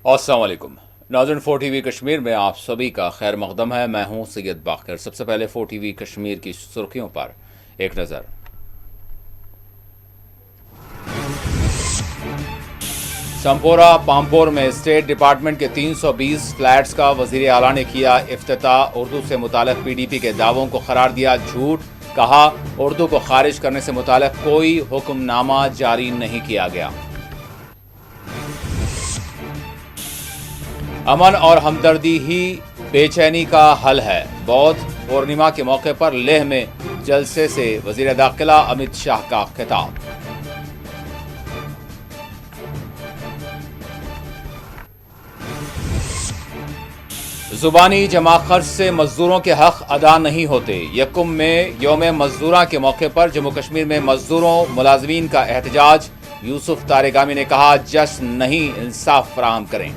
अस्सलाम वालेकुम नाज़रीन, 4 TV कश्मीर में आप सभी का खैर मकदम है। मैं हूं सैयद बाकर। सबसे पहले 4 TV कश्मीर की सुर्खियों पर एक नज़र। संपोरा पामपोर में स्टेट डिपार्टमेंट के 320 फ्लैट्स का वजीर आला ने किया इफ्तिताह। उर्दू से मुताल्लिक़ PDP के दावों को करार दिया झूठ। कहा, उर्दू को खारिज करने से मुताल्लिक़ कोई हुक्मनामा जारी नहीं किया गया। अमन और हमदर्दी ही बेचैनी का हल है। बौद्ध पूर्णिमा के मौके पर लेह में जलसे से वजीर दाखिला अमित शाह का खिताब। जुबानी जमा खर्च से मजदूरों के हक अदा नहीं होते। यकुम में यौम मजदूरा के मौके पर जम्मू कश्मीर में मजदूरों मुलाजमीन का एहतजाज। यूसुफ तारेगामी ने कहा, जश्न नहीं इंसाफ फराहम करें।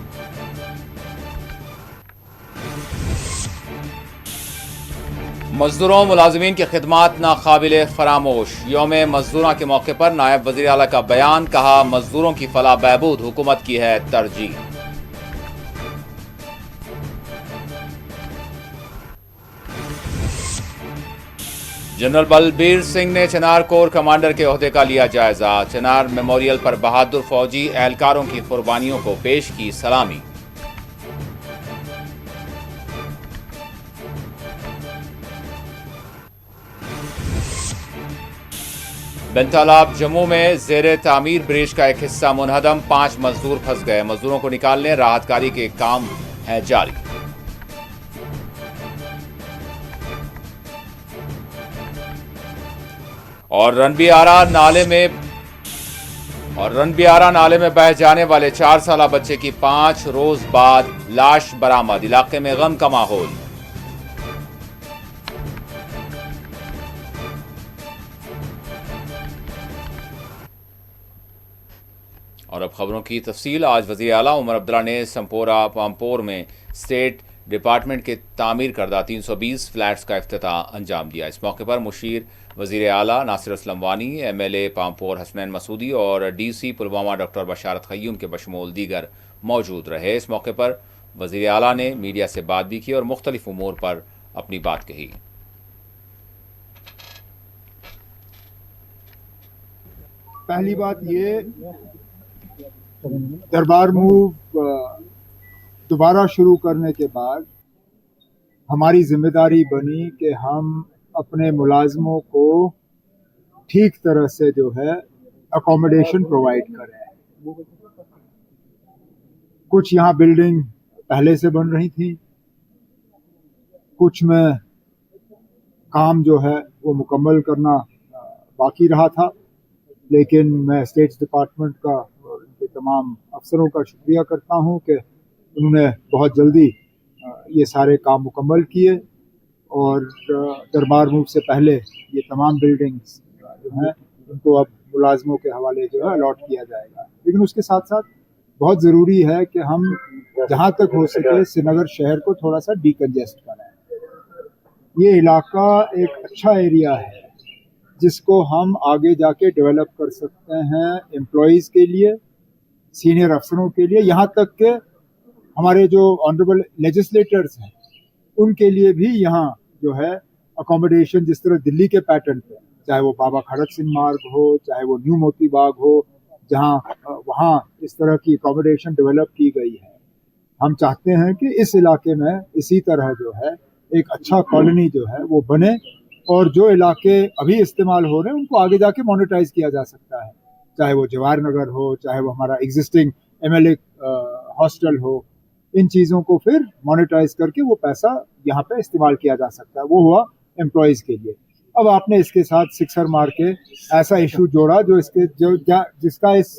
मजदूरों मुलाजमीन की खिदमात नाकाबिले फरामोश। यौम मजदूरा के मौके पर नायब वज़ीर आला का बयान। कहा, मजदूरों की फलाह बहबूद हुकूमत की है तरजीह। जनरल बलबीर सिंह ने चिनार कोर कमांडर के ओहदे का लिया जायजा। चिनार मेमोरियल पर बहादुर फौजी एहलकारों की कुर्बानियों को पेश की सलामी। बेंतालाब जम्मू में जेर तामीर ब्रिज का एक हिस्सा मुनहदम। 5 मजदूर फंस गए। मजदूरों को निकालने राहतकारी के काम है जारी। और रनबियारा नाले में बह जाने वाले 4 साला बच्चे की 5 रोज बाद लाश बरामद। इलाके में गम का माहौल। और अब खबरों की तफसील। आज वज़ीर आला उमर अब्दुल्ला ने संपोरा पामपोर में स्टेट डिपार्टमेंट के तामीर करदा 320 फ्लैट्स का इफ्तिताह अंजाम दिया। इस मौके पर मुशीर वज़ीर आला नासिर असलम वानी, MLA पामपोर हसनैन मसूदी और DC पुलवामा डॉक्टर बशारत क़य्यूम के बशमूल दीगर मौजूद रहे। इस मौके पर वज़ीर आला ने मीडिया से बात भी की और मुख्तलिफ उमूर पर अपनी बात कही। पहली बात ये, दरबार मूव दोबारा शुरू करने के बाद हमारी जिम्मेदारी बनी कि हम अपने मुलाजमों को ठीक तरह से जो है अकोमोडेशन प्रोवाइड करें। कुछ यहाँ बिल्डिंग पहले से बन रही थी, कुछ में काम जो है वो मुकम्मल करना बाकी रहा था, लेकिन मैं स्टेट डिपार्टमेंट का और उनके तमाम अफसरों का शुक्रिया करता हूँ कि उन्होंने बहुत जल्दी ये सारे काम मुकम्मल किए और दरबार मूव से पहले ये तमाम बिल्डिंग्स जो हैं उनको अब मुलाजमों के हवाले जो है अलॉट किया जाएगा। लेकिन उसके साथ साथ बहुत ज़रूरी है कि हम जहाँ तक हो सके श्रीनगर शहर को थोड़ा सा डीकंजेस्ट करें। ये इलाका एक अच्छा एरिया है जिसको हम आगे जाके डेवलप कर सकते हैं एम्प्लॉयज़ के लिए, सीनियर अफसरों के लिए, यहाँ तक के हमारे जो ऑनरेबल लेजिस्लेटर्स हैं उनके लिए भी यहाँ जो है अकोमोडेशन जिस तरह दिल्ली के पैटर्न पे, चाहे वो बाबा खड़क सिंह मार्ग हो, चाहे वो न्यू मोती बाग हो, जहाँ वहाँ इस तरह की अकोमोडेशन डेवलप की गई है। हम चाहते हैं कि इस इलाके में इसी तरह जो है एक अच्छा कॉलोनी जो है वो बने और जो इलाके अभी इस्तेमाल हो रहे हैं उनको आगे जाके मोनेटाइज किया जा सकता है, चाहे वो जवाहर नगर हो, चाहे वो हमारा एग्जिस्टिंग MLA हॉस्टल हो। इन चीज़ों को फिर मोनेटाइज करके वो पैसा यहाँ पे इस्तेमाल किया जा सकता है। वो हुआ एम्प्लॉयज़ के लिए। अब आपने इसके साथ सिक्सर मार के ऐसा इशू जोड़ा जिसका इस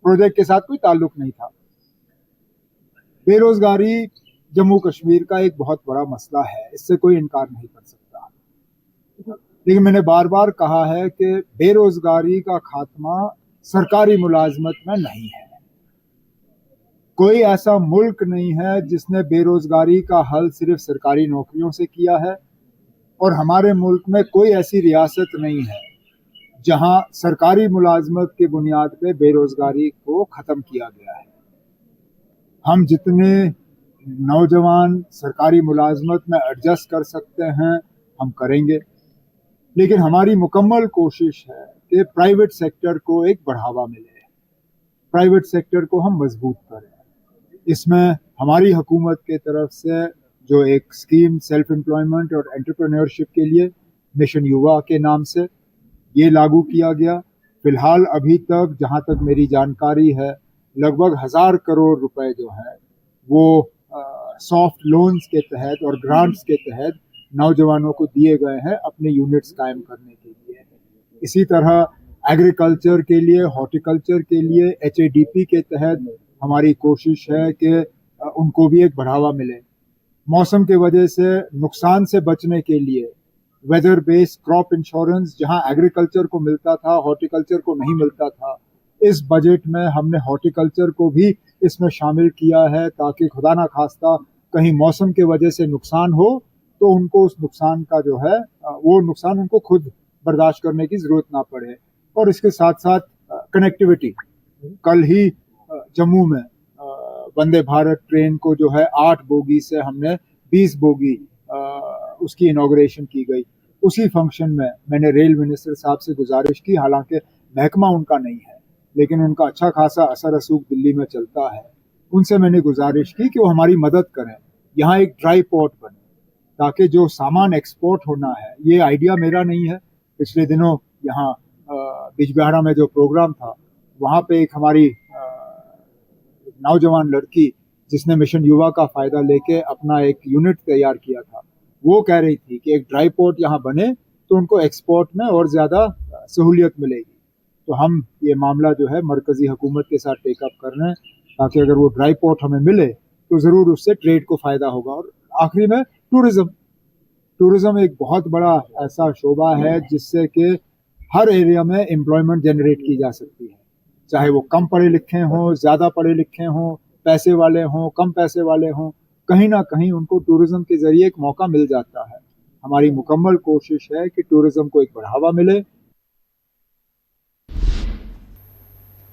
प्रोजेक्ट के साथ कोई ताल्लुक नहीं था। बेरोजगारी जम्मू कश्मीर का एक बहुत बड़ा मसला है, इससे कोई इनकार नहीं कर सकता। लेकिन मैंने बार बार कहा है कि बेरोजगारी का खात्मा सरकारी मुलाजमत में नहीं है। कोई ऐसा मुल्क नहीं है जिसने बेरोजगारी का हल सिर्फ सरकारी नौकरियों से किया है और हमारे मुल्क में कोई ऐसी रियासत नहीं है जहां सरकारी मुलाजमत के बुनियाद पे बेरोजगारी को ख़त्म किया गया है। हम जितने नौजवान सरकारी मुलाजमत में एडजस्ट कर सकते हैं हम करेंगे, लेकिन हमारी मुकम्मल कोशिश है कि प्राइवेट सेक्टर को एक बढ़ावा मिले, प्राइवेट सेक्टर को हम मजबूत करें। इसमें हमारी हुकूमत के तरफ से जो एक स्कीम सेल्फ एम्प्लॉयमेंट और एंटरप्रेन्योरशिप के लिए मिशन युवा के नाम से ये लागू किया गया। फिलहाल अभी तक जहां तक मेरी जानकारी है लगभग 1000 करोड़ रुपए जो है वो सॉफ्ट लोन्स के तहत और ग्रांट्स के तहत नौजवानों को दिए गए हैं अपने यूनिट्स कायम करने के लिए। इसी तरह एग्रीकल्चर के लिए, हॉर्टिकल्चर के लिए HADP के तहत हमारी कोशिश है कि उनको भी एक बढ़ावा मिले। मौसम के वजह से नुकसान से बचने के लिए वेदर बेस्ड क्रॉप इंश्योरेंस जहां एग्रीकल्चर को मिलता था, हॉर्टिकल्चर को नहीं मिलता था, इस बजट में हमने हॉर्टिकल्चर को भी इसमें शामिल किया है ताकि खुदा ना खास्ता कहीं मौसम के वजह से नुकसान हो तो उनको उस नुकसान का जो है वो नुकसान उनको खुद बर्दाश्त करने की जरूरत ना पड़े। और इसके साथ साथ कनेक्टिविटी, कल ही जम्मू में वंदे भारत ट्रेन को जो है 8 बोगी से हमने 20 बोगी उसकी इनॉग्रेशन की गई। उसी फंक्शन में मैंने रेल मिनिस्टर साहब से गुजारिश की, हालांकि महकमा उनका नहीं है लेकिन उनका अच्छा खासा असर रसूख दिल्ली में चलता है, उनसे मैंने गुजारिश की कि वो हमारी मदद करें, यहाँ एक ड्राई पोर्ट बने ताकि जो सामान एक्सपोर्ट होना है, ये आइडिया मेरा नहीं है। पिछले दिनों यहाँ बिजबिहाड़ा में जो प्रोग्राम था वहाँ पे एक हमारी नौजवान लड़की जिसने मिशन युवा का फायदा लेके अपना एक यूनिट तैयार किया था, वो कह रही थी कि एक ड्राई पोर्ट यहाँ बने तो उनको एक्सपोर्ट में और ज्यादा सहूलियत मिलेगी। तो हम ये मामला जो है मरकजी हुकूमत के साथ टेकअप कर रहे हैं ताकि अगर वो ड्राई पोर्ट हमें मिले तो जरूर उससे ट्रेड को फायदा होगा। और आखिरी में टूरिज्म एक बहुत बड़ा ऐसा शोबा है जिससे कि हर एरिया में एम्प्लॉयमेंट जनरेट की जा सकती है, चाहे वो कम पढ़े लिखे हों, ज्यादा पढ़े लिखे हों, पैसे वाले हों, कम पैसे वाले हों, कहीं ना कहीं उनको टूरिज्म के जरिए एक मौका मिल जाता है। हमारी मुकम्मल कोशिश है कि टूरिज्म को एक बढ़ावा मिले।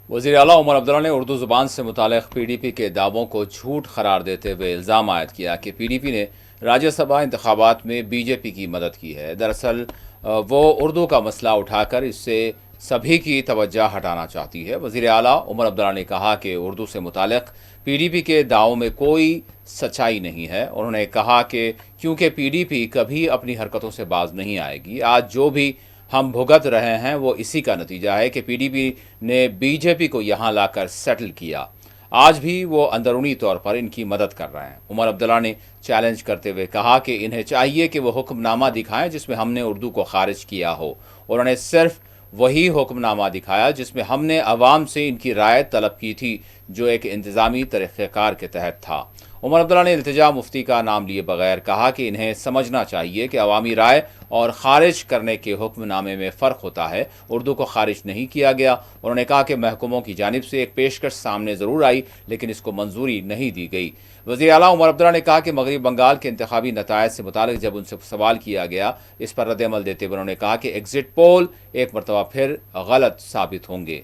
वज़ीर आला उमर अब्दुल्ला ने उर्दू ज़ुबान से मुताल्लिक़ PDP के दावों को झूठ करार देते हुए इल्ज़ाम आयद किया कि PDP ने राज्यसभा इंतखाबात में BJP की मदद की है। दरअसल वो उर्दू का मसला उठाकर इससे सभी की तवज्जो हटाना चाहती है। वज़ीर आला उमर अब्दुल्ला ने कहा कि उर्दू से मुताल्लिक़ PDP के दावों में कोई सच्चाई नहीं है। उन्होंने कहा कि क्योंकि PDP कभी अपनी हरकतों से बाज नहीं आएगी, आज जो भी हम भुगत रहे हैं वो इसी का नतीजा है कि PDP ने BJP को यहाँ लाकर सेटल किया। आज भी वो अंदरूनी तौर पर इनकी मदद कर रहे हैं। उमर अब्दुल्ला ने चैलेंज करते हुए कहा कि इन्हें चाहिए कि वो हुक्मनामा दिखाएं जिसमें हमने उर्दू को खारिज किया हो। उन्होंने सिर्फ वही हुक्मनामा दिखाया जिसमें हमने अवाम से इनकी राय तलब की थी, जो एक इंतज़ामी तरीक़ेकार के तहत था। उमर अब्दुल्ला ने इल्तिजा मुफ्ती का नाम लिए बगैर कहा कि इन्हें समझना चाहिए कि अवामी राय और खारिज करने के हुक्मनामे में फ़र्क होता है। उर्दू को खारिज नहीं किया गया। उन्होंने कहा कि महकूमों की जानिब से एक पेशकश सामने ज़रूर आई लेकिन इसको मंजूरी नहीं दी गई। वज़ीर आला उमर अब्दुल्ला ने कहा कि मगरबी बंगाल के इंतखाबी नतायज से मुतालिक जब उनसे सवाल किया गया, इस पर रद्द-ए-अमल देते हुए उन्होंने कहा कि एग्जिट पोल एक मरतबा फिर गलत साबित होंगे।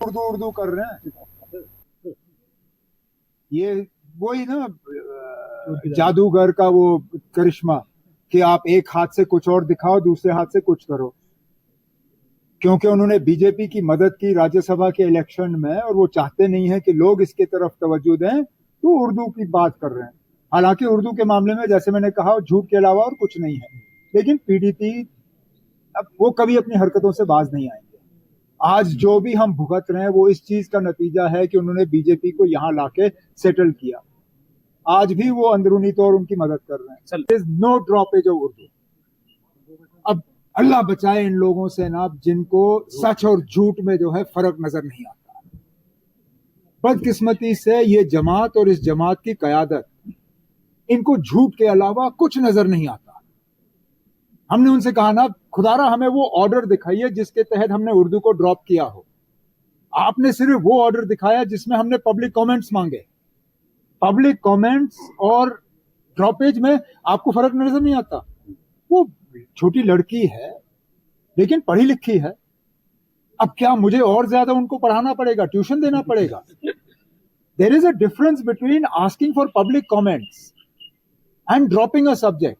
उर्दू कर रहे हैं, ये वही ना जादूगर का वो करिश्मा कि आप एक हाथ से कुछ और दिखाओ, दूसरे हाथ से कुछ करो। क्योंकि उन्होंने बीजेपी की मदद की राज्यसभा के इलेक्शन में और वो चाहते नहीं है कि लोग इसके तरफ तवज्जो दें, तो उर्दू की बात कर रहे हैं। हालांकि उर्दू के मामले में जैसे मैंने कहा झूठ के अलावा और कुछ नहीं है, लेकिन PDP अब वो कभी अपनी हरकतों से बाज नहीं आएंगे। आज जो भी हम भुगत रहे हैं वो इस चीज का नतीजा है कि उन्होंने BJP को यहाँ लाके सेटल किया। आज भी वो अंदरूनी तौर उनकी मदद कर रहे हैं। No dropage of Urdu. अब अल्लाह बचाए इन लोगों से ना जिनको सच और झूठ में जो है फर्क नजर नहीं आता। बदकिस्मती से ये जमात और इस जमात की कयादत, इनको झूठ के अलावा कुछ नजर नहीं आता। हमने उनसे कहा ना, खुदारा हमें वो ऑर्डर दिखाइए जिसके तहत हमने उर्दू को ड्रॉप किया हो। आपने सिर्फ वो ऑर्डर दिखाया जिसमें हमने पब्लिक कमेंट्स मांगे। पब्लिक कमेंट्स और ड्रॉपेज में आपको फर्क नजर नहीं आता। वो छोटी लड़की है लेकिन पढ़ी लिखी है, अब क्या मुझे और ज्यादा उनको पढ़ाना पड़ेगा, ट्यूशन देना पड़ेगा? There is a difference between asking for public comments and dropping a subject.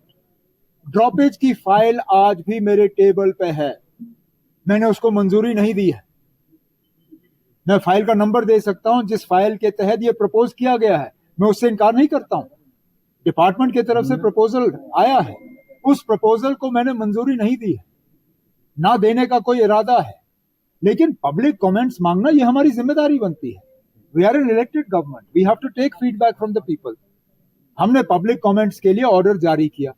Dropage की फाइल आज भी मेरे टेबल पे है, मैंने उसको मंजूरी नहीं दी है। मैं फाइल का नंबर दे सकता हूं जिस फाइल के तहत ये प्रपोज किया गया है, मैं उससे इनकार नहीं करता हूं। डिपार्टमेंट की तरफ से प्रपोजल आया है, उस प्रपोजल को मैंने मंजूरी नहीं दी है, ना देने का कोई इरादा है। लेकिन पब्लिक कमेंट्स मांगना ये हमारी जिम्मेदारी बनती है। We are an elected government, we have to take feedback from the people. हमने पब्लिक कमेंट्स के लिए ऑर्डर जारी किया।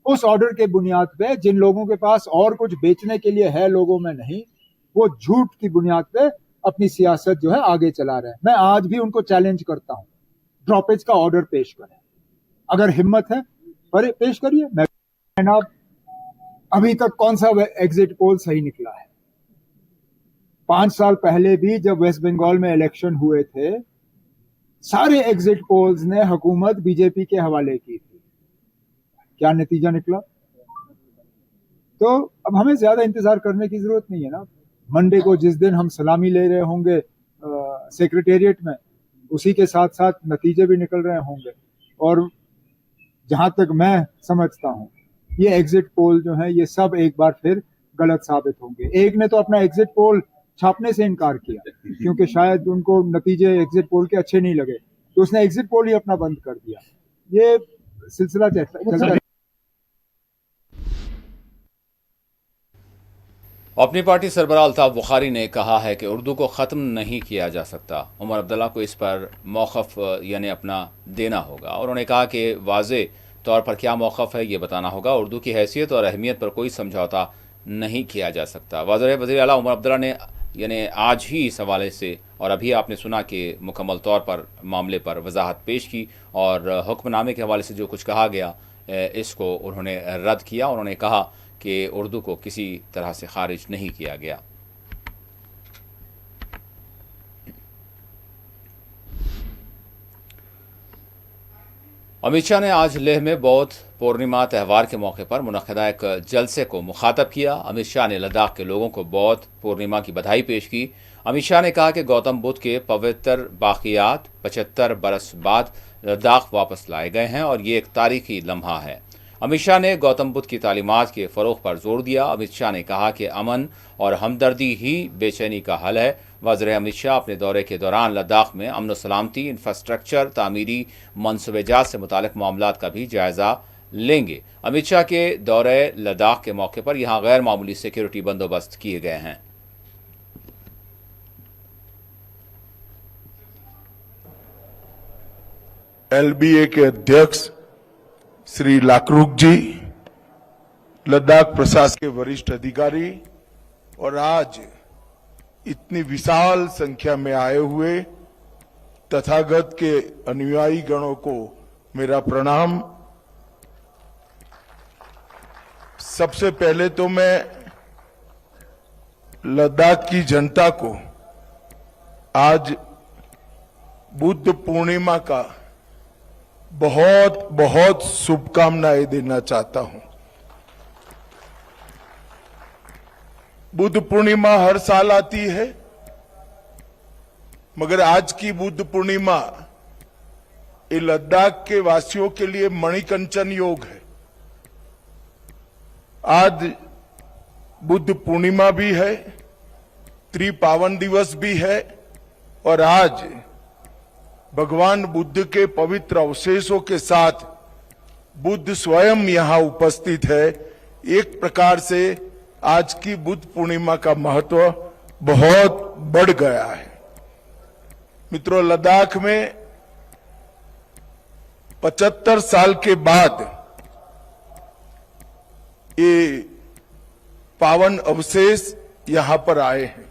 उस ऑर्डर के बुनियाद पे जिन लोगों के पास और कुछ बेचने के लिए है, लोगों में नहीं, वो झूठ की बुनियाद पे अपनी सियासत जो है आगे चला रहे हैं। मैं आज भी उनको चैलेंज करता हूं, ड्रॉपेज का ऑर्डर पेश करें, अगर हिम्मत है पर पेश करिए। मैं अभी तक कौन सा एग्जिट पोल सही निकला है? 5 साल पहले भी जब वेस्ट बंगाल में इलेक्शन हुए थे, सारे एग्जिट पोल्स ने हुकूमत बीजेपी के हवाले की थी। क्या नतीजा निकला? तो अब हमें ज्यादा इंतजार करने की जरूरत नहीं है ना। मंडे को जिस दिन हम सलामी ले रहे होंगे सेक्रेटेरिएट में, उसी के साथ साथ नतीजे भी निकल रहे होंगे। और जहां तक मैं समझता हूं, ये एग्जिट पोल जो है ये सब एक बार फिर गलत साबित होंगे। एक ने तो अपना एग्जिट पोल छापने से इनकार किया क्योंकि शायद उनको नतीजे एग्जिट पोल के अच्छे नहीं लगे, तो उसने एग्जिट पोल ही अपना बंद कर दिया। ये सिलसिला चलता। अपनी पार्टी सरबराह अल्ताफ बुखारी ने कहा है कि उर्दू को ख़त्म नहीं किया जा सकता। उमर अब्दुल्ला को इस पर मौक़िफ़ यानी अपना देना होगा, और उन्होंने कहा कि वाज़े तौर पर क्या मौक़िफ़ है ये बताना होगा। उर्दू की हैसियत और अहमियत पर कोई समझौता नहीं किया जा सकता। वज़ीर आला उमर अब्दुल्ला ने यानी आज ही इस हवाले से, और अभी आपने सुना कि मुकम्मल तौर पर मामले पर वजाहत पेश की, और हुक्मनामे के हवाले से जो कुछ कहा गया इसको उन्होंने रद्द किया। उन्होंने कहा कि उर्दू को किसी तरह से खारिज नहीं किया गया। अमित शाह ने आज लेह में बौद्ध पूर्णिमा त्यौहार के मौके पर मुनक़दा एक जलसे को मुखातब किया। अमित शाह ने लद्दाख के लोगों को बौद्ध पूर्णिमा की बधाई पेश की। अमित शाह ने कहा कि गौतम बुद्ध के पवित्र बाक़ियात 75 बरस बाद लद्दाख वापस लाए गए हैं और ये एक तारीखी लम्हा है। अमित शाह ने गौतम बुद्ध की तालीमात के फ़रोग़ पर जोर दिया। अमित शाह ने कहा कि अमन और हमदर्दी ही बेचैनी का हल है। वज़ीर अमित शाह अपने दौरे के दौरान लद्दाख में अमन सलामती, इंफ्रास्ट्रक्चर, तामीरी मनसूबेजात से मुतालिक मामलात का भी जायज़ा लेंगे। अमित शाह के दौरे लद्दाख के मौके पर यहाँ गैर मामूली सिक्योरिटी बंदोबस्त किए गए हैं। LBA के अध्यक्ष श्री लाकरुक जी, लद्दाख प्रशासन के वरिष्ठ अधिकारी और आज इतनी विशाल संख्या में आए हुए तथागत के अनुयायी गणों को मेरा प्रणाम। सबसे पहले तो मैं लद्दाख की जनता को आज बुद्ध पूर्णिमा का बहुत बहुत शुभकामनाएं देना चाहता हूं। बुद्ध पूर्णिमा हर साल आती है, मगर आज की बुद्ध पूर्णिमा ये लद्दाख के वासियों के लिए मणिकंचन योग है। आज बुद्ध पूर्णिमा भी है, त्रिपावन दिवस भी है, और आज भगवान बुद्ध के पवित्र अवशेषों के साथ बुद्ध स्वयं यहां उपस्थित है। एक प्रकार से आज की बुद्ध पूर्णिमा का महत्व बहुत बढ़ गया है। मित्रों, लद्दाख में 75 साल के बाद ये पावन अवशेष यहां पर आए हैं।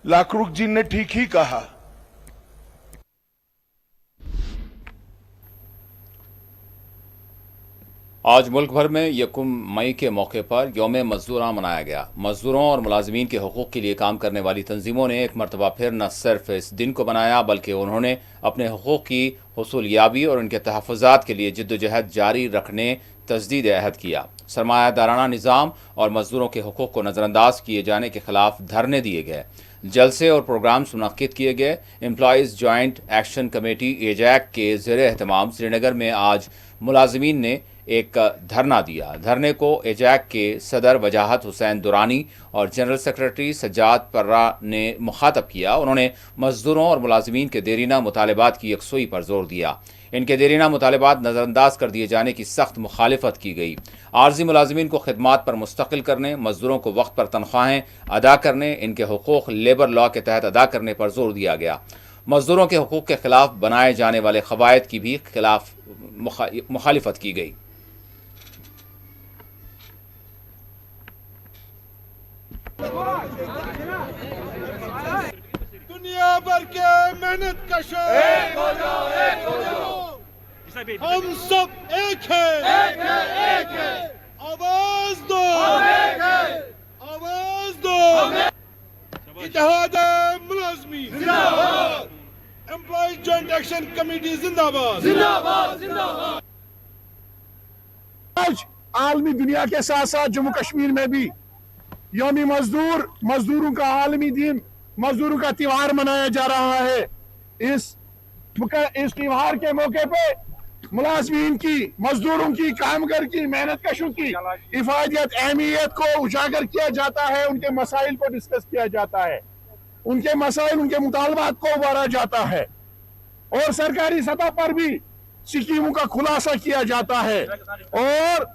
लाकरुक जी ने ठीक ही कहा। आज मुल्क भर में 1 मई के मौके पर यौम मजदूरां मनाया गया। मजदूरों और मुलाजमीन के हकूक़ के लिए काम करने वाली तंजीमों ने एक मरतबा फिर न सिर्फ इस दिन को मनाया, बल्कि उन्होंने अपने हकूक़ की हुसूलियाबी और उनके तहफ़्फ़ुज़ात के लिए जिद्दोजहद जारी रखने तजदीद अहद किया। सरमायादाराना निज़ाम और मजदूरों के हुकूक को नज़रअंदाज किए जाने के खिलाफ धरने दिए गए, जलसे और प्रोग्राम्स मुनक्किद किए गए। Employees joint action committee Ajax के ज़ेर एहतमाम श्रीनगर में आज मुलाजमीन ने एक धरना दिया। धरने को एजैक के सदर वजाहत हुसैन दुरानी और जनरल सेक्रेटरी सज्जाद पर्रा ने मुखातब किया। उन्होंने मजदूरों और मुलाजमीन के देरीना मुतालबात की यकसुई पर जोर दिया। इनके देरीना मुतालबात नज़रअंदाज कर दिए जाने की सख्त मुखालिफत की गई। आर्जी मुलाजमीन को खिदमात पर मुस्तकिल करने, मजदूरों को वक्त पर तनख्वाहें अदा करने, इनके हुकूक लेबर लॉ के तहत अदा करने पर जोर दिया गया। मजदूरों के हुकूक के खिलाफ बनाए जाने वाले कवायद की भी खिलाफ मुखालिफत की गई। दुनिया भर के मेहनत कशों एक हो जाओ, हम सब एक है, आवाज दो, आवाज दो, इत्तेहाद मुलाजमी जिंदाबाद, एम्प्लॉयज जॉइंट एक्शन कमेटी जिंदाबाद। आज आलमी दुनिया के साथ साथ जम्मू कश्मीर में भी यौमी मजदूरों का आलमी दिन, मजदूरों का त्योहार मनाया जा रहा है। इस त्योहार के मौके पे मुलाजमीन की, मजदूरों की, कामगर की, मेहनत कशों की इफादियत, अहमियत को उजागर किया जाता है। उनके मसाइल को डिस्कस किया जाता है, उनके मसाइल, उनके मुतालबात को उबारा जाता है और सरकारी सतह पर भी स्कीमों का खुलासा किया जाता है। और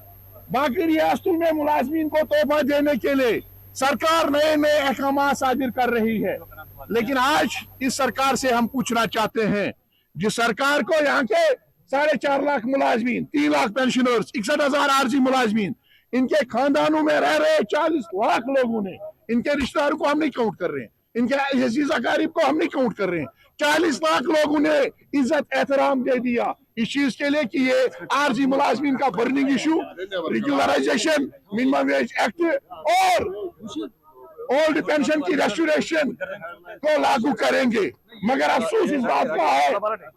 बाकी रियासतों में मुलाजमीन को तोहफा देने के लिए सरकार नए नए अहकाम सादिर कर रही है। लेकिन आज इस सरकार से हम पूछना चाहते हैं, जिस सरकार को यहाँ के 4.5 लाख मुलाजमीन, 3 लाख पेंशनर्स, 61,000 आरजी मुलाजमीन, इनके खानदानों में रह रहे 40 लाख लोगों ने, इनके रिश्तेदारों को हम नहीं काउंट कर रहे हैं, इनके अजीज अकारीब को हम नहीं काउंट कर रहे हैं, 40 लाख लोगों ने इज्जत एहतराम दे दिया इस चीज के लिए कि ये आरजी मुलाजमीन का burning issue, regularization, minimum wage act और ओल्ड पेंशन की रेस्टोरेशन को लागू करेंगे। मगर अफसोस इस बात का है,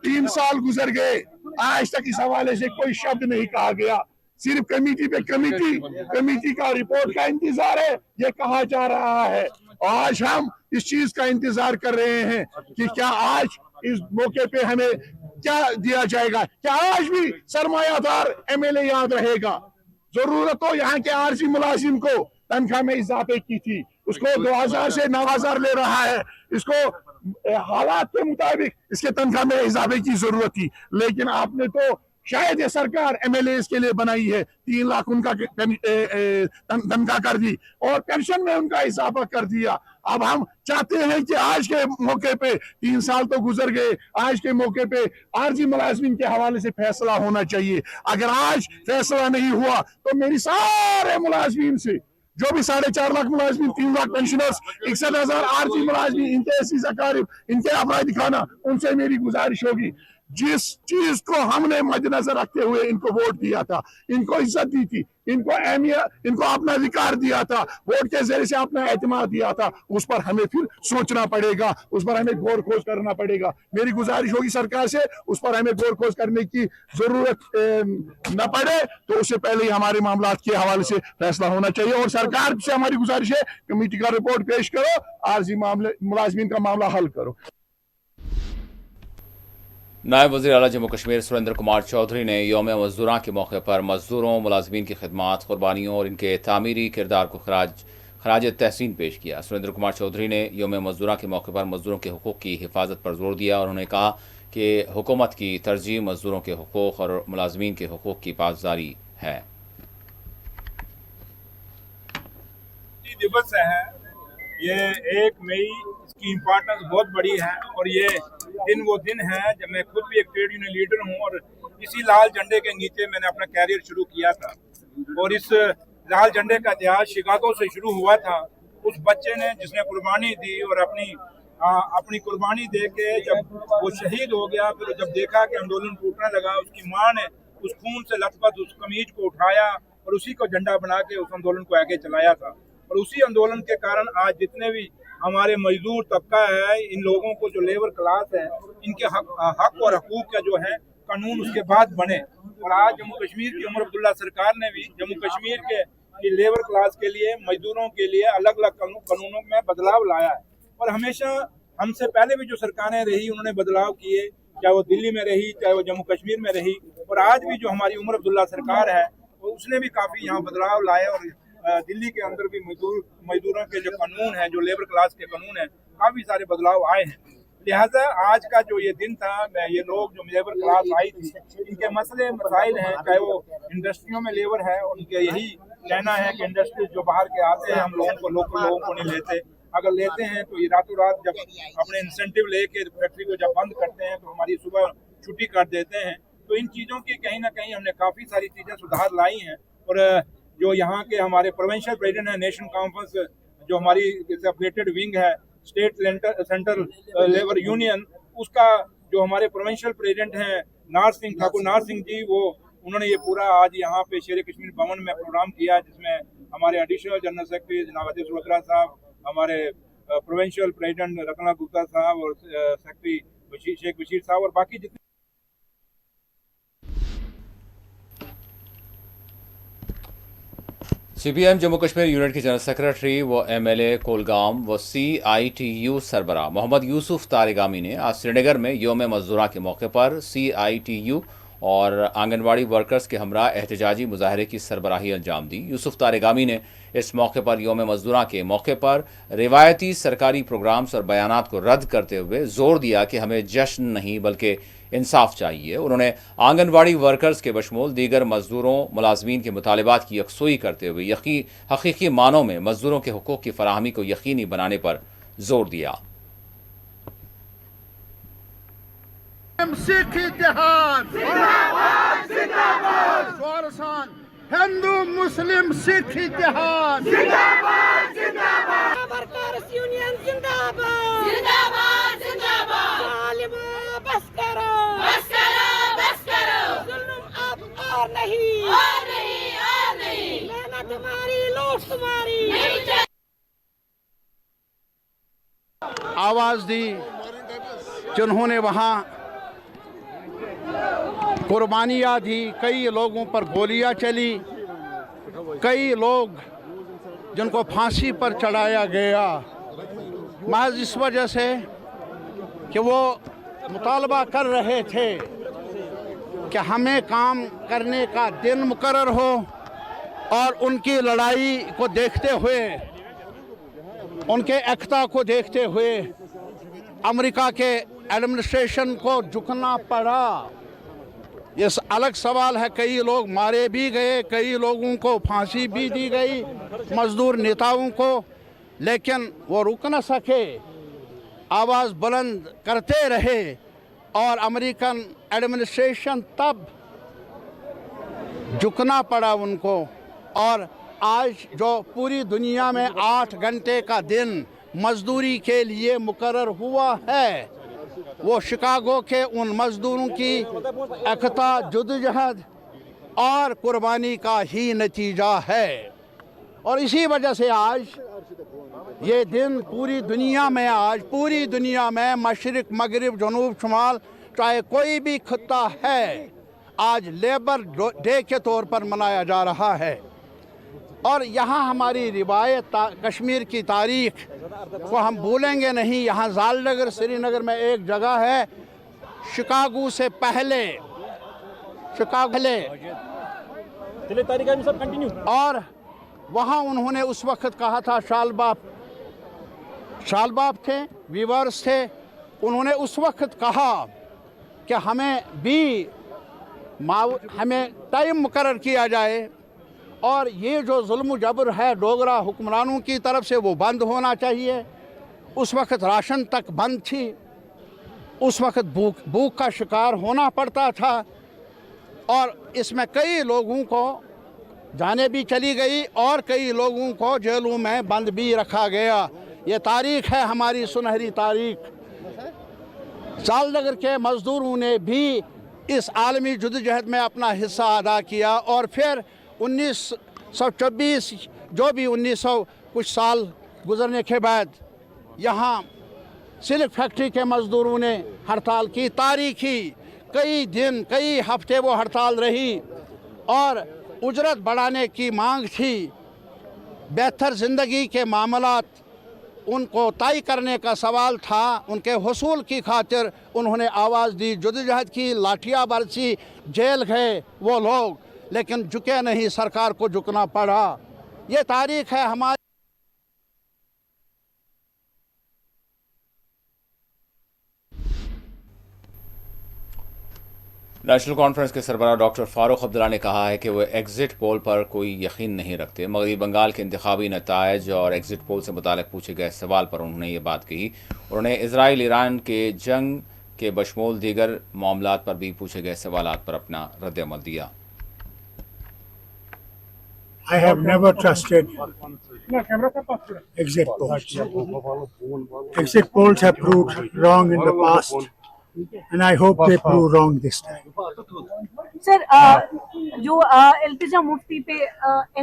3 साल गुजर गए, आज तक इस हवाले से कोई शब्द नहीं कहा गया। सिर्फ कमेटी पे कमेटी का रिपोर्ट का इंतजार है, ये कहा जा रहा है। आज हम इस चीज का इंतजार कर रहे हैं कि क्या आज इस मौके पे हमें क्या दिया जाएगा, क्या आज भी सरमायादार एमएलए याद रहेगा। जरूरत तो यहाँ के आरजी मुलाजिम को तनख्वाह में इजाफे की थी, उसको 2000 से 9000 ले रहा है, इसको हालात के मुताबिक इसके तनख्वाह में इजाफे की जरूरत थी। लेकिन आपने तो शायद ये सरकार एमएलए के लिए बनाई है, 3 लाख उनका तनख्वाह कर दी और पेंशन में उनका इजाफा कर दिया। अब हम चाहते हैं कि आज के मौके पे, 3 साल तो गुजर गए, आज के मौके पे आरजी मुलाजमीन के हवाले से फैसला होना चाहिए। अगर आज फैसला नहीं हुआ तो मेरी सारे मुलाजमीन से, जो भी 4.5 लाख मुलाजमीन, 3 लाख पेंशनर्स, 61,000 आरजी मुलाजमीन, इनके अजीज अकारिब, इनके अफराद खाना, उनसे मेरी गुजारिश होगी, जिस चीज को हमने मद्देनजर रखते हुए इनको वोट दिया था, इनको इज्जत दी थी, इनको अहमियत, इनको अपना अधिकार दिया था, वोट के जरिए से अपना एतमाद दिया था, उस पर हमें फिर सोचना पड़ेगा, उस पर हमें गौर खोज करना पड़ेगा। मेरी गुजारिश होगी सरकार से, उस पर हमें गौर खोज करने की जरूरत न पड़े तो उससे पहले ही हमारे मामलात के हवाले से फैसला होना चाहिए। और सरकार से हमारी गुजारिश है, कमेटी का रिपोर्ट पेश करो, आरजी मुलाजमीन का मामला हल करो। नायब वज़ीर आला जम्मू कश्मीर सुरेंद्र कुमार चौधरी ने यौम मज़दूरां के मौके पर मज़दूरों, मुलाजमीन की खिदमात, कुर्बानियों और इनके तामीरी किरदार को खराज तहसीन पेश किया। सुरेंद्र कुमार चौधरी ने यौम मज़दूरां के मौके पर मज़दूरों के हुकूक़ की हिफाजत पर जोर दिया और उन्होंने कहा कि हुकूमत की तरजीह मज़दूरों के हुकूक़ और मुलाजमीन के हुकूक़ की पासदारी है। दिवस है ये 1 मई, इसकी इम्पोर्टेंस बहुत बड़ी है और ये दिन वो दिन है जब मैं खुद भी एक ट्रेड यूनियन लीडर हूँ और इसी लाल झंडे के नीचे मैंने अपना कैरियर शुरू किया था। और इस लाल झंडे का इतिहास शिकागो से शुरू हुआ था। उस बच्चे ने जिसने कुर्बानी दी और अपनी कुर्बानी दे के जब वो शहीद हो गया, फिर जब देखा कि आंदोलन टूटने लगा, उसकी माँ ने उस खून से लथपथ उस कमीज को उठाया और उसी को झंडा बना के उस आंदोलन को आगे चलाया था। और उसी आंदोलन के कारण आज जितने भी हमारे मजदूर तबका है, इन लोगों को जो लेबर क्लास है, इनके हक और हकूक का जो है कानून उसके बाद बने। और आज जम्मू कश्मीर की उमर अब्दुल्ला सरकार ने भी जम्मू कश्मीर के लेबर क्लास के लिए, मजदूरों के लिए अलग अलग कानूनों में बदलाव लाया है। और हमेशा हमसे पहले भी जो सरकारें रही उन्होंने बदलाव किए, चाहे वो दिल्ली में रही, चाहे वो जम्मू कश्मीर में रही। और आज भी जो हमारी उमर अब्दुल्ला सरकार है उसने भी काफ़ी यहाँ बदलाव लाए। और दिल्ली के अंदर भी मजदूरों के जो कानून है, जो लेबर क्लास के कानून है, काफ़ी सारे बदलाव आए हैं। लिहाजा आज का जो ये दिन था, ये लोग जो लेबर क्लास आई थी, इनके मसले मसाइल हैं, चाहे वो इंडस्ट्रियों में लेबर है, उनके यही कहना है कि इंडस्ट्रीज जो बाहर के आते हैं हम लोगों को, लोकल लोगों को नहीं लेते। अगर लेते हैं तो ये रातों रात जब अपने इंसेंटिव लेके फैक्ट्री को जब बंद करते हैं तो हमारी सुबह छुट्टी कर देते हैं। तो इन चीज़ों की कहीं ना कहीं हमने काफ़ी सारी चीज़ें सुधार लाई हैं। और जो यहाँ के हमारे प्रोविंशियल प्रेसिडेंट है नेशनल कॉन्फ्रेंस, जो हमारी अपडेटेड विंग है स्टेट सेंट्रल लेबर यूनियन, उसका जो हमारे प्रोविंशियल प्रेसिडेंट हैं ठाकुर नार सिंह जी, वो उन्होंने ये पूरा आज यहाँ पे शेर कश्मीर भवन में प्रोग्राम किया, जिसमें हमारे एडिशनल जनरल सेक्रेटरी जनाब अजीज सुलत्रा साहब, हमारे प्रोविंशियल प्रेसिडेंट रत्ना गुप्ता साहब और सेक्रेटरी शेख बशीर साहब और बाकी जितने CPM जम्मू कश्मीर यूनिट के जनरल सेक्रेटरी व MLA कोलगाम व CITU सरबराह मोहम्मद यूसुफ तारेगामी ने आज श्रीनगर में योम मजदूरा के मौके पर CITU और आंगनवाड़ी वर्कर्स के हमरा एहतजाजी मुजाहरे की सरबराही अंजाम दी। यूसुफ तारेगामी ने इस मौके पर योम मजदूरा के मौके पर रिवायती सरकारी प्रोग्राम्स और बयानात को रद्द करते हुए जोर दिया कि हमें जश्न नहीं बल्कि इंसाफ चाहिए। उन्होंने आंगनवाड़ी वर्कर्स के बशमूल दीगर मजदूरों मुलाजमीन के मुतालिबात की यकसुई करते हुए हकीकी मानों में मजदूरों के हुकूक की फराहमी को यकीनी बनाने पर जोर दिया। सिख इतिहाद जिंदाबाद जिंदाबाद, हिंदू मुस्लिम सिख इतिहाद जिंदाबाद जिंदाबाद, वर्कर्स यूनियन जिंदाबाद जिंदाबाद जिंदाबाद, जालिमों बस करो बस करो बस करो, जुल्म अब और नहीं और नहीं और नहीं, मेहनत तुम्हारी लूट तुम्हारी। आवाज दी जिन्होंने वहाँ कुर्बानियाँ दी, कई लोगों पर गोलियां चली, कई लोग जिनको फांसी पर चढ़ाया गया, महज इस वजह से कि वो मुतालबा कर रहे थे कि हमें काम करने का दिन मुकर्रर हो। और उनकी लड़ाई को देखते हुए, उनके एकता को देखते हुए अमेरिका के एडमिनिस्ट्रेशन को झुकना पड़ा। ये अलग सवाल है, कई लोग मारे भी गए, कई लोगों को फांसी भी दी गई, मजदूर नेताओं को, लेकिन वो रुक न सके, आवाज़ बुलंद करते रहे। और अमेरिकन एडमिनिस्ट्रेशन तब झुकना पड़ा उनको। और आज जो पूरी दुनिया में 8 घंटे का दिन मजदूरी के लिए मुकर्रर हुआ है, वो शिकागो के उन मजदूरों की एकता, जद्दोजहद और कुर्बानी का ही नतीजा है। और इसी वजह से आज ये दिन पूरी दुनिया में, आज पूरी दुनिया में मशरिक मगरिब जनूब शुमाल चाहे कोई भी खित्ता है, आज लेबर डे के तौर पर मनाया जा रहा है। और यहाँ हमारी रिवायत कश्मीर की तारीख को हम भूलेंगे नहीं। यहाँ जालनगर श्रीनगर में एक जगह है, शिकागो से पहले, और वहाँ उन्होंने उस वक्त कहा था, शालबाब थे, वीवर्स थे, उन्होंने उस वक्त कहा कि हमें टाइम मुकर्रर किया जाए और ये जो जुल्म जबर है डोगरा हुक्मरानों की तरफ से वो बंद होना चाहिए। उस वक्त राशन तक बंद थी, उस वक्त भूख का शिकार होना पड़ता था और इसमें कई लोगों को जाने भी चली गई और कई लोगों को जेलों में बंद भी रखा गया। ये तारीख है हमारी सुनहरी तारीख। जालनगर के मज़दूरों ने भी इस आलमी जद्दोजहद में अपना हिस्सा अदा किया और फिर 1926 जो भी 1900 कुछ साल गुजरने के बाद यहाँ सिल्क फैक्ट्री के मज़दूरों ने हड़ताल की, तारीखी कई दिन कई हफ्ते वो हड़ताल रही और उजरत बढ़ाने की मांग थी। बेहतर ज़िंदगी के मामलात उनको तय करने का सवाल था। उनके हुसूल की खातिर उन्होंने आवाज़ दी, जदोजहद की, लाठियाँ बरसी, जेल गए वो लोग, लेकिन झुके नहीं, सरकार को झुकना पड़ा। ये तारीख़ है हमारी। नेशनल कॉन्फ्रेंस के सरबराह डॉक्टर फारूक अब्दुल्ला ने कहा है कि वो एग्जिट पोल पर कोई यकीन नहीं रखते। मगरबी बंगाल के इंतखाबी नतायज और एग्जिट पोल से मुताल्लिक़ पूछे गए सवाल पर उन्होंने ये बात कही। उन्होंने इसराइल ईरान के जंग के बशमूल दीगर मामलात पर भी पूछे गए सवालात पर अपना रद्द-ए-अमल दिया। I have never trusted exit polls. Exit polls have proved wrong in the past, and I hope they prove wrong this time. Sir, जो इल्तिजा मुफ्ती पे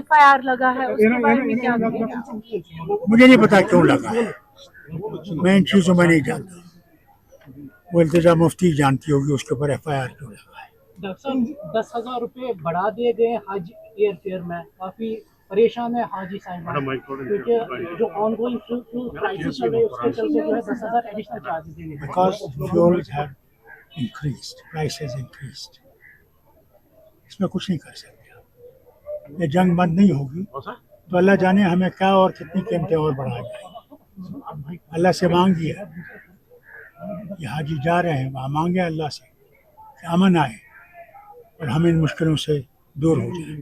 FIR लगा है उसके बारे में क्या कहेंगे? मुझे नहीं पता क्यों लगा है, मैं इन चीज़ों में नहीं जानता। वो इल्तिजा मुफ्ती जानती होगी उसके ऊपर FIR क्यों लगा है। डॉक्टर साहब, 10,000 रुपये बढ़ा दिए गए हज एयर फेयर में, काफ़ी परेशान है हाजी साहिबान, क्योंकि जो ऑनगोइंग फ्यूल क्राइसिस चल रही है उसके चलते जो है 10,000 एडिशनल चार्जेस देने हैं। Because fuel have increased, prices increased. इसमें कुछ नहीं कर सकते। ये जंग बंद नहीं होगी तो अल्लाह जाने हमें क्या और कितनी कीमतें और बढ़ा जाएंगी। अल्लाह से मांगिए, ये हाजी जा रहे हैं वहाँ मांगे अल्लाह से कि अमन आए और हम इन मुश्किलों से दूर हो जाए।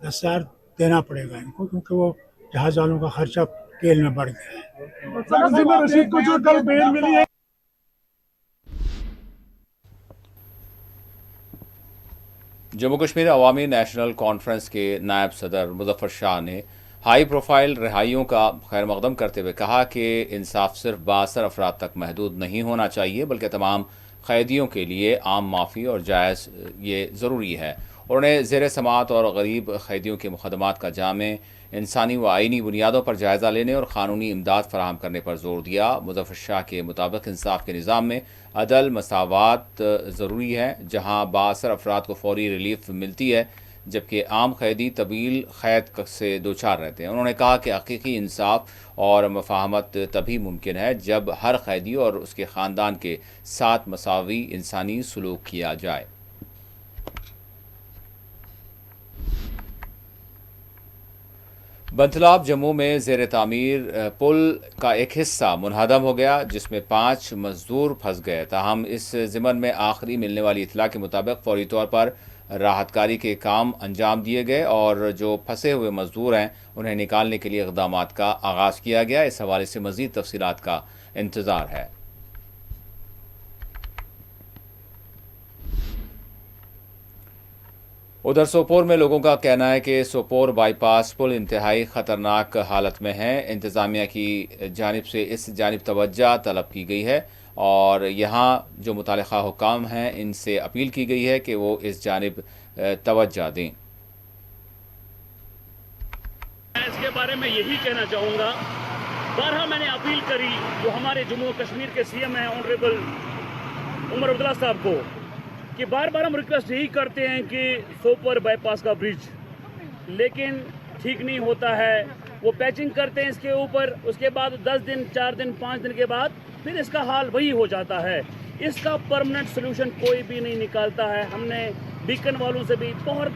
10,000 देना पड़ेगा इनको, क्योंकि वो जहाज़ वालों का खर्चा तेल में बढ़ गया है। रशीद को जो कल बेल मिली है, जम्मू कश्मीर अवामी नेशनल कॉन्फ्रेंस के नायब सदर मुजफ्फर शाह ने हाई प्रोफाइल रिहाइयों का खैर मकदम करते हुए कहा कि इंसाफ सिर्फ बासर अफराद तक महदूद नहीं होना चाहिए, बल्कि तमाम कैदियों के लिए आम माफ़ी और जायज़ ये ज़रूरी है। उन्होंने ज़ेर समात और गरीब कैदियों के मुकदमात का जामे इंसानी व आइनी बुनियादों पर जायज़ा लेने और क़ानूनी इमदाद फराहम करने पर जोर दिया। मुजफ्फर शाह के मुताबिक इंसाफ के निज़ाम में अदल मसावात ज़रूरी है, जहाँ बासर अफराद को फौरी रिलीफ मिलती है जबकि आम कैदी तवील क़ैद से दो चार रहते हैं। उन्होंने कहा कि हकीकी इंसाफ और मफाहमत तभी मुमकिन है जब हर कैदी और उसके ख़ानदान के साथ मसावी इंसानी सलूक किया जाए। बंतलाब जम्मू में ज़ेर तामीर पुल का एक हिस्सा मुनहदम हो गया, जिसमें 5 मजदूर फंस गए। ताहम इस ज़िमन में आखिरी मिलने वाली इतला के मुताबिक फौरी तौर पर राहतकारी के काम अंजाम दिए गए और जो फंसे हुए मजदूर हैं उन्हें निकालने के लिए इक़दामात का आगाज़ किया गया। इस हवाले से मज़ीद तफसीलात का इंतज़ार है। उधर सोपोर में लोगों का कहना है कि सोपोर बाईपास पुल इंतहाई ख़तरनाक हालत में है। इंतज़ामिया की जानिब से इस जानिब तवज्जो तलब की गई है और यहाँ जो मुतालिका हुकाम हैं इनसे अपील की गई है कि वो इस जानिब तवज्जो दें। मैं इसके बारे में यही कहना चाहूँगा, बारहा मैंने अपील करी जो हमारे जम्मू कश्मीर के CM हैं ऑनरेबल उमर अब्दुल्ला साहब को, कि बार बार हम रिक्वेस्ट यही करते हैं कि सोपोर बाईपास का ब्रिज लेकिन ठीक नहीं होता है। वो पैचिंग करते हैं इसके ऊपर, उसके बाद 10 दिन 4 दिन 5 दिन के बाद फिर इसका हाल वही हो जाता है। इसका परमानेंट सोल्यूशन कोई भी नहीं निकालता है। हमने बीकन वालों से भी बहुत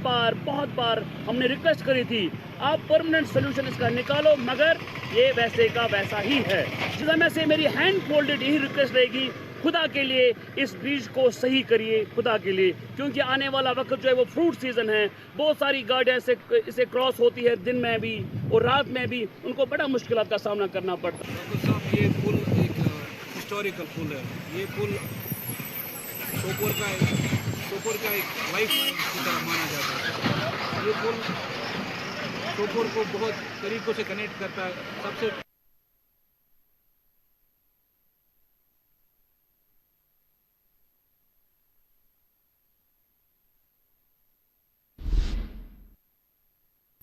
बार हमने रिक्वेस्ट करी थी, आप परमानेंट सोल्यूशन इसका निकालो, मगर ये वैसे का वैसा ही है। इस समय से मेरी हैंड फोल्डेड यही रिक्वेस्ट रहेगी, खुदा के लिए इस ब्रिज को सही करिए, खुदा के लिए, क्योंकि आने वाला वक्त जो है वो फ्रूट सीज़न है। बहुत सारी गाड़ियाँ इसे क्रॉस होती है दिन में भी और रात में भी, उनको बड़ा मुश्किलात का सामना करना पड़ता है। डॉक्टर साहब, ये पुल एक हिस्टोरिकल पुल है। ये पुल सोपोर का एक लाइफ की तरह माना जाता है। ये पुल सोपोर को बहुत तरीकों से कनेक्ट करता है। सबसे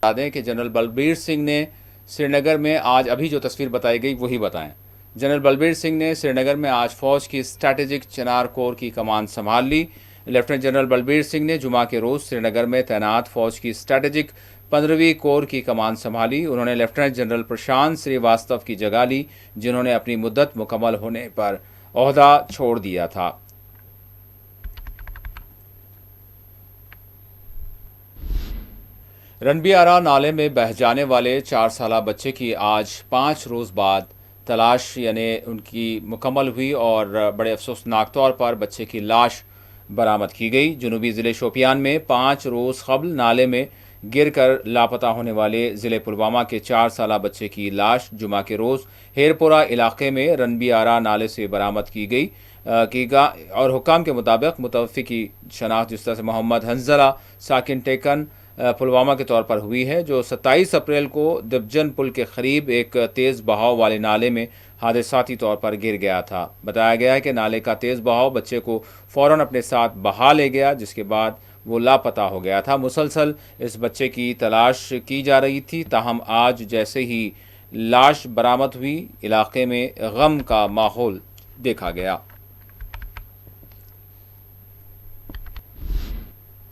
बता दें कि जनरल बलबीर सिंह ने श्रीनगर में आज अभी जो तस्वीर बताई गई वही बताएं। जनरल बलबीर सिंह ने श्रीनगर में आज फौज की स्ट्रैटेजिक चिनार कोर की कमान संभाल ली। लेफ्टिनेंट जनरल बलबीर सिंह ने जुमा के रोज श्रीनगर में तैनात फौज की स्ट्रैटेजिक 15वीं कोर की कमान संभाली। उन्होंने लेफ्टिनेंट जनरल प्रशांत श्रीवास्तव की जगह ली, जिन्होंने अपनी मुद्दत मुकम्मल होने पर ओहदा छोड़ दिया था। रनबियारा नाले में बह जाने वाले 4 साला बच्चे की आज 5 रोज बाद तलाश यानी उनकी मुकम्मल हुई और बड़े अफसोसनाक तौर पर बच्चे की लाश बरामद की गई। जनूबी ज़िले शोपियान में 5 रोज़ कबल नाले में गिरकर लापता होने वाले ज़िले पुलवामा के 4 साला बच्चे की लाश जुमा के रोज़ हेरपोरा इलाके में रनबियारा नाले से बरामद की गई और हुक्काम के मुताबिक मुतवफ़्फ़ी की शनाख्त जिस तरह से मोहम्मद हंजला साकिन टेकन पुलवामा के तौर पर हुई है, जो 27 अप्रैल को दिबजन पुल के करीब एक तेज़ बहाव वाले नाले में हादसाती तौर पर गिर गया था। बताया गया है कि नाले का तेज़ बहाव बच्चे को फ़ौरन अपने साथ बहा ले गया, जिसके बाद वो लापता हो गया था। मुसलसल इस बच्चे की तलाश की जा रही थी, ताहम आज जैसे ही लाश बरामद हुई इलाके में गम का माहौल देखा गया।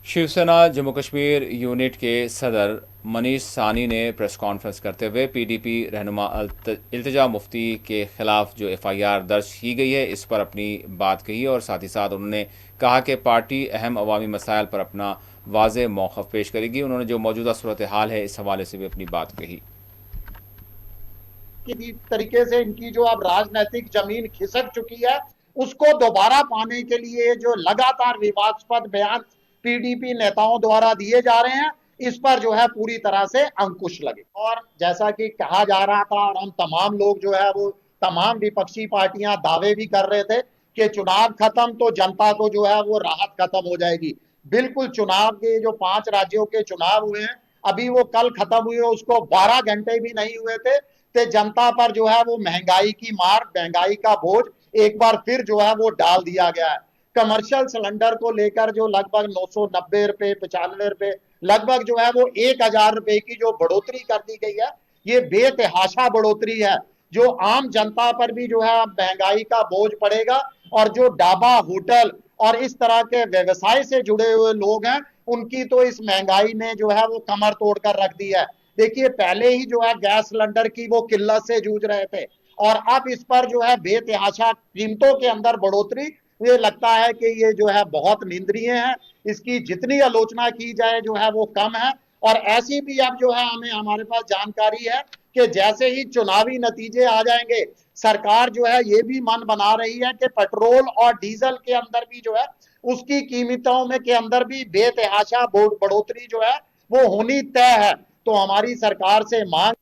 शिवसेना जम्मू कश्मीर यूनिट के सदर मनीष सानी ने प्रेस कॉन्फ्रेंस करते हुए पीडीपी रहनुमा इल्तिजा मुफ्ती के खिलाफ जो एफआईआर दर्ज की गई है इस पर अपनी बात कही और साथ ही साथ उन्होंने कहा कि पार्टी अहम अवामी मसाइल पर अपना वाज़ेह मौक़िफ़ पेश करेगी। उन्होंने जो मौजूदा सूरत हाल है इस हवाले से भी अपनी बात कही। तरीके से इनकी जो अब राजनीतिक जमीन खिसक चुकी है उसको दोबारा पाने के लिए जो लगातार विवादास्पद बयान पीडीपी नेताओं द्वारा दिए जा रहे हैं, इस पर जो है पूरी तरह से अंकुश लगे। और जैसा कि कहा जा रहा था और हम तमाम लोग जो है वो तमाम विपक्षी पार्टियां दावे भी कर रहे थे कि चुनाव खत्म तो जनता को जो है वो राहत खत्म हो जाएगी। बिल्कुल चुनाव के जो 5 राज्यों के चुनाव हुए हैं अभी वो कल खत्म हुए, उसको 12 घंटे भी नहीं हुए थे तो जनता पर जो है वो महंगाई की मार, महंगाई का बोझ एक बार फिर जो है वो डाल दिया गया है। कमर्शियल सिलेंडर को लेकर जो लगभग 990 रुपए 95 रुपए लगभग जो है वो 1000 रुपए की जो बढ़ोतरी कर दी गई है, ये बेतहाशा बढ़ोतरी है जो आम जनता पर भी जो है महंगाई का बोझ पड़ेगा और जो ढाबा होटल और इस तरह के व्यवसाय से जुड़े हुए लोग हैं उनकी तो इस महंगाई ने जो है वो कमर तोड़ कर रख दी है। देखिए पहले ही जो है गैस सिलेंडर की वो किल्लत से जूझ रहे थे और अब इस पर जो है बेतहाशा कीमतों के अंदर बढ़ोतरी, ये लगता है कि ये जो है बहुत निंदनीय है। इसकी जितनी आलोचना की जाए जो है वो कम है। और ऐसी भी अब जो है हमारे पास जानकारी है कि जैसे ही चुनावी नतीजे आ जाएंगे सरकार जो है ये भी मन बना रही है कि पेट्रोल और डीजल के अंदर भी जो है उसकी कीमतों में के अंदर भी बेतहाशा बढ़ोतरी जो है वो होनी तय है। तो हमारी सरकार से मांग।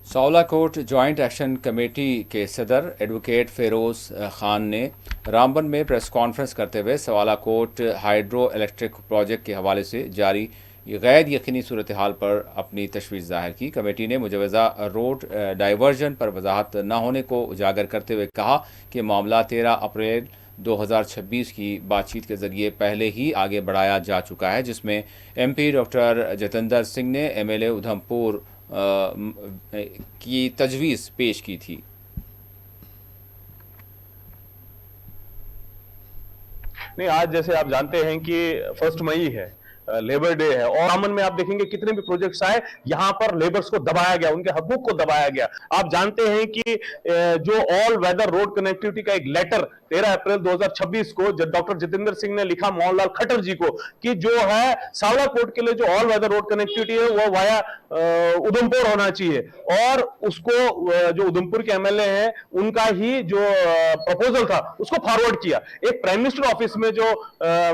सावलाकोट जॉइंट एक्शन कमेटी के सदर एडवोकेट फेरोज खान ने रामबन में प्रेस कॉन्फ्रेंस करते हुए सावलाकोट हाइड्रो इलेक्ट्रिक प्रोजेक्ट के हवाले से जारी गैर यकीनी सूरत हाल पर अपनी तशवीश जाहिर की। कमेटी ने मुजवज़ा रोड डाइवर्जन पर वजाहत न होने को उजागर करते हुए कहा कि मामला 13 अप्रैल 2026 की बातचीत के जरिए पहले ही आगे बढ़ाया जा चुका है, जिसमें MP डॉक्टर जितेंद्र सिंह ने MLA उधमपुर की तजवीज़ पेश की थी। नहीं, आज जैसे आप जानते हैं कि 1 मई है, लेबर डे है और रामबन में आप देखेंगे कितने भी प्रोजेक्ट्स आए यहाँ पर लेबर्स को दबाया गया, उनके हकूक को दबाया गया। आप जानते हैं कि जो ऑल वेदर रोड कनेक्टिविटी का एक लेटर 13 अप्रैल 2026 को डॉक्टर जितेंद्र सिंह ने लिखा मोहनलाल खट्टर जी को कि जो है सावलाकोट के लिए जो ऑल वेदर रोड कनेक्टिविटी है वो वाया उधमपुर होना चाहिए और उसको जो उधमपुर के MLA हैं उनका ही जो प्रपोजल था उसको फॉरवर्ड किया। एक प्राइम मिनिस्टर ऑफिस में जो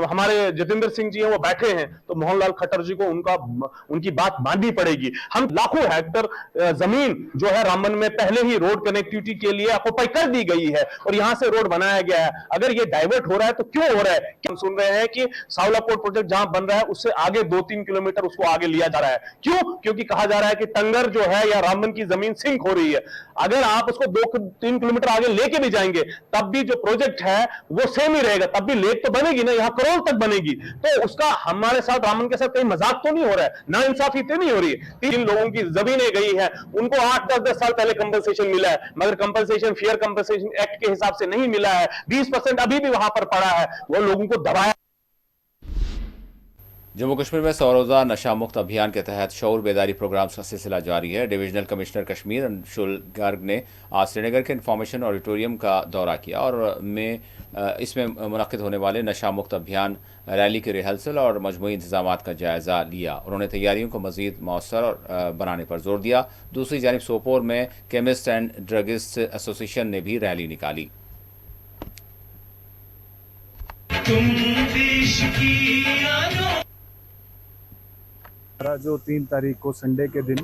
हमारे जितेंद्र सिंह जी हैं वो बैठे हैं तो मोहनलाल खट्टर जी को उनकी बात माननी पड़ेगी। हम लाखों हेक्टर जमीन जो है रामबन में पहले ही रोड कनेक्टिविटी के लिए ऑक्युपाई कर दी गई है और यहां से रोड बनाया गया है। अगर ये डाइवर्ट हो रहा है तो क्यों हो रहा है? हम सुन रहे हैं कि सावलाकोट प्रोजेक्ट जहां बन रहा है उससे आगे 2-3 किलोमीटर उसको आगे लिया जा रहा है। क्यों? क्योंकि कहा जा रहा है कि टंगर जो है या रामबन की जमीन सिंक हो रही है। अगर आप उसको 2-3 किलोमीटर आगे लेके भी जाएंगे तब भी जो प्रोजेक्ट है वो सेम ही रहेगा, तब भी लेक तो बनेगी ना, यहां करोड़ तक बनेगी। तो उसका हमारे साथ साथ, रामन के साथ कहीं मजाक तो नहीं हो रहा है, ना इंसाफी तो नहीं हो रही है। 3 लोगों की जमीनें गई है, उनको 8-10 साल पहले कंपनसेशन मिला है, मगर कंपनसेशन फेयर कंपनसेशन एक्ट के हिसाब से नहीं मिला है। 20% अभी भी वहां पर पड़ा है, वो लोगों को दबाया। जम्मू कश्मीर में 100 रोज़ा नशा मुक्त अभियान के तहत शऊर बेदारी प्रोग्राम्स का सिलसिला जारी है। डिविजनल कमिश्नर कश्मीर अंशुल गर्ग ने आज श्रीनगर के इंफॉर्मेशन ऑडिटोरियम का दौरा किया और इसमें मुनक्किद होने वाले नशा मुक्त अभियान रैली की रिहर्सल और मजमूई इंतजामात का जायज़ा लिया। उन्होंने तैयारियों को मज़ीद मौसर और बनाने पर जोर दिया। दूसरी जानिब सोपोर में केमिस्ट एंड ड्रगिस्ट एसोसिएशन ने भी रैली निकाली। जो 3 तारीख को संडे के दिन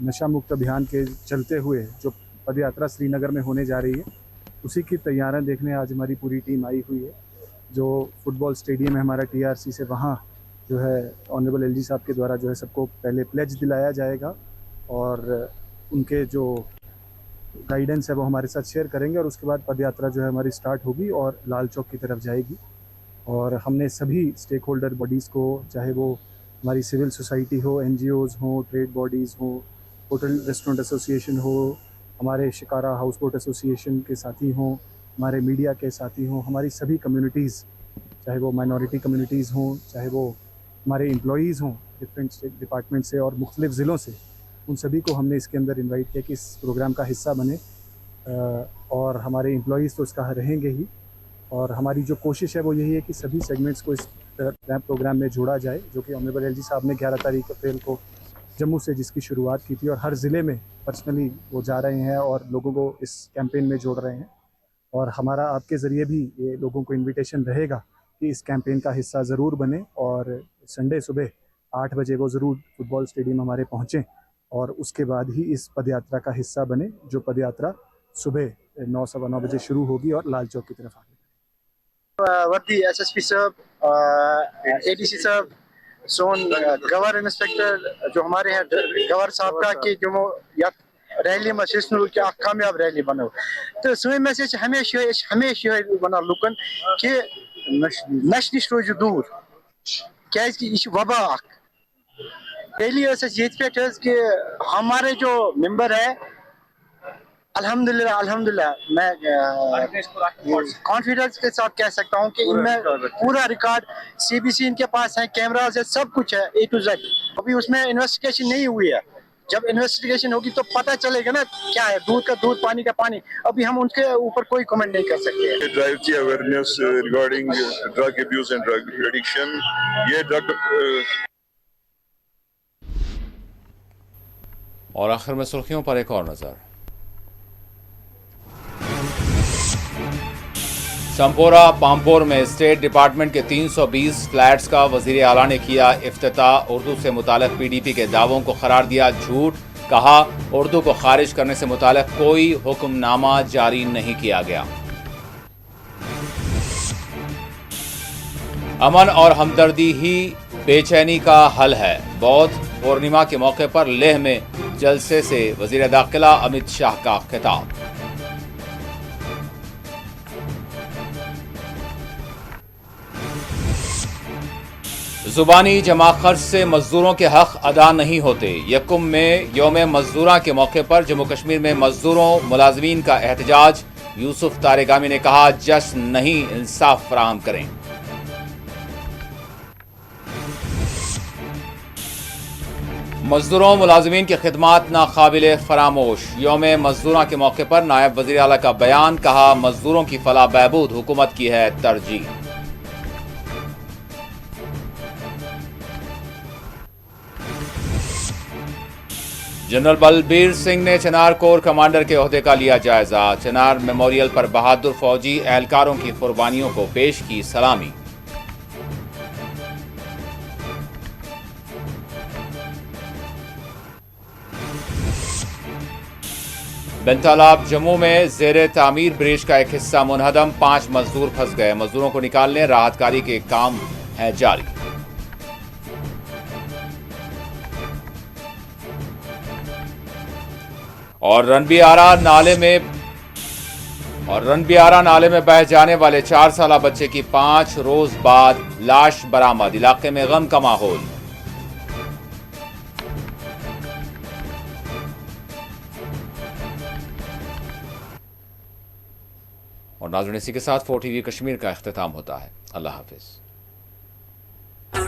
नशा मुक्त अभियान के चलते हुए जो पदयात्रा श्रीनगर में होने जा रही है, उसी की तैयारियां देखने आज हमारी पूरी टीम आई हुई है। जो फुटबॉल स्टेडियम है हमारा TRC से, वहाँ जो है ऑनरेबल LG साहब के द्वारा जो है सबको पहले प्लेज दिलाया जाएगा और उनके जो गाइडेंस है वो हमारे साथ शेयर करेंगे और उसके बाद पदयात्रा जो है हमारी स्टार्ट होगी और लाल चौक की तरफ जाएगी। और हमने सभी स्टेक होल्डर बॉडीज़ को, चाहे वो हमारी सिविल सोसाइटी हो, NGOs हो, ट्रेड बॉडीज़ हो, होटल रेस्टोरेंट एसोसिएशन हो, हमारे शिकारा हाउस बोट एसोसिएशन के साथी हों, हमारे मीडिया के साथी हों, हमारी सभी कम्युनिटीज़, चाहे वो माइनॉरिटी कम्युनिटीज़ हों, चाहे वो हमारे एम्प्लॉयज़ हों डिफरेंट स्टेट डिपार्टमेंट से और मुख्तलिफ़ ज़िलों से, उन सभी को हमने इसके अंदर इनवाइट किया कि इस प्रोग्राम का हिस्सा बने। और हमारे एम्प्लॉयज़ तो इसका रहेंगे ही, और हमारी जो कोशिश है वो यही है कि सभी सेगमेंट्स को इस प्रोग्राम में जोड़ा जाए, जो कि ऑनरेबल LG साहब ने 11 तारीख अप्रैल को जम्मू से जिसकी शुरुआत की थी और हर ज़िले में पर्सनली वो जा रहे हैं और लोगों को इस कैंपेन में जोड़ रहे हैं। और हमारा आपके ज़रिए भी ये लोगों को इन्विटेशन रहेगा कि इस कैंपेन का हिस्सा ज़रूर बने और संडे सुबह 8 बजे वो ज़रूर फुटबॉल स्टेडियम हमारे पहुँचें और उसके बाद ही इस पदयात्रा का हिस्सा बने, जो पदयात्रा सुबह 9 सवा 9 बजे शुरू होगी और लाल चौक की तरफ आगे। वर्दी SSP साहब, ADC साहब, सोन गवर इंस्पेक्टर जो हमारे हैं गवर साहब का कि जो या रैली में क्या कामयाब रैली बनो तो सो मैसेज हमेशा वन लुकन कि नश नश रोज दूर क्या यह वबा रैली ये कि हमारे जो मेंबर है अल्हम्दुलिल्लाह मैं कॉन्फिडेंस के साथ कह सकता हूं कि इनमें पूरा रिकॉर्ड CBC इनके पास है, कैमरास है, सब कुछ है A to Z। अभी उसमें इन्वेस्टिगेशन नहीं हुई है, जब इन्वेस्टिगेशन होगी तो पता चलेगा ना क्या है, दूध का दूध पानी का पानी। अभी हम उनके ऊपर कोई कमेंट नहीं कर सकते। ड्राइव की awareness regarding drug abuse and drug addiction, ये ड्रग और आखिर में सुर्खियों पर एक और नजर। संपोरा पामपोर में स्टेट डिपार्टमेंट के 320 फ्लैट्स का वजीर आला ने किया इफ्तिताह। उर्दू से मुताल्लिक PDP के दावों को करार दिया झूठ, कहा उर्दू को खारिज करने से मुताल्लिक कोई हुक्मनामा जारी नहीं किया गया। अमन और हमदर्दी ही बेचैनी का हल है। बौद्ध पूर्णिमा के मौके पर लेह में जलसे से वजीर दाखिला अमित शाह का खिताब। जुबानी जमा खर्च से मजदूरों के हक अदा नहीं होते। यकुम में यौम मजदूरा के मौके पर जम्मू कश्मीर में मजदूरों मुलाजमीन का एहतजाज। यूसुफ तारेगामी ने कहा जश्न नहीं इंसाफ फराहम करें। मजदूरों मुलाजमीन की खिदमात नाकाबिले फरामोश। यौम मजदूरा के मौके पर नायब वजीर आला का बयान, कहा मजदूरों की फलाह बहबूद हुकूमत की है तरजीह। जनरल बलबीर सिंह ने चिनार कोर कमांडर के ओहदे का लिया जायजा। चिनार मेमोरियल पर बहादुर फौजी एहलकारों की कुर्बानियों को पेश की सलामी। बेंतालाब जम्मू में जेरे तामीर ब्रिज का एक हिस्सा मुनहदम, 5 मजदूर फंस गए। मजदूरों को निकालने राहत कारी के काम है जारी। और रणबीआरा नाले में और रनबियारा नाले में बह जाने वाले 4 साला बच्चे की 5 रोज बाद लाश बरामद। इलाके में गम का माहौल। और नाज़रीन, इसी के साथ 4 TV कश्मीर का इख्तिताम होता है। अल्लाह हाफिज।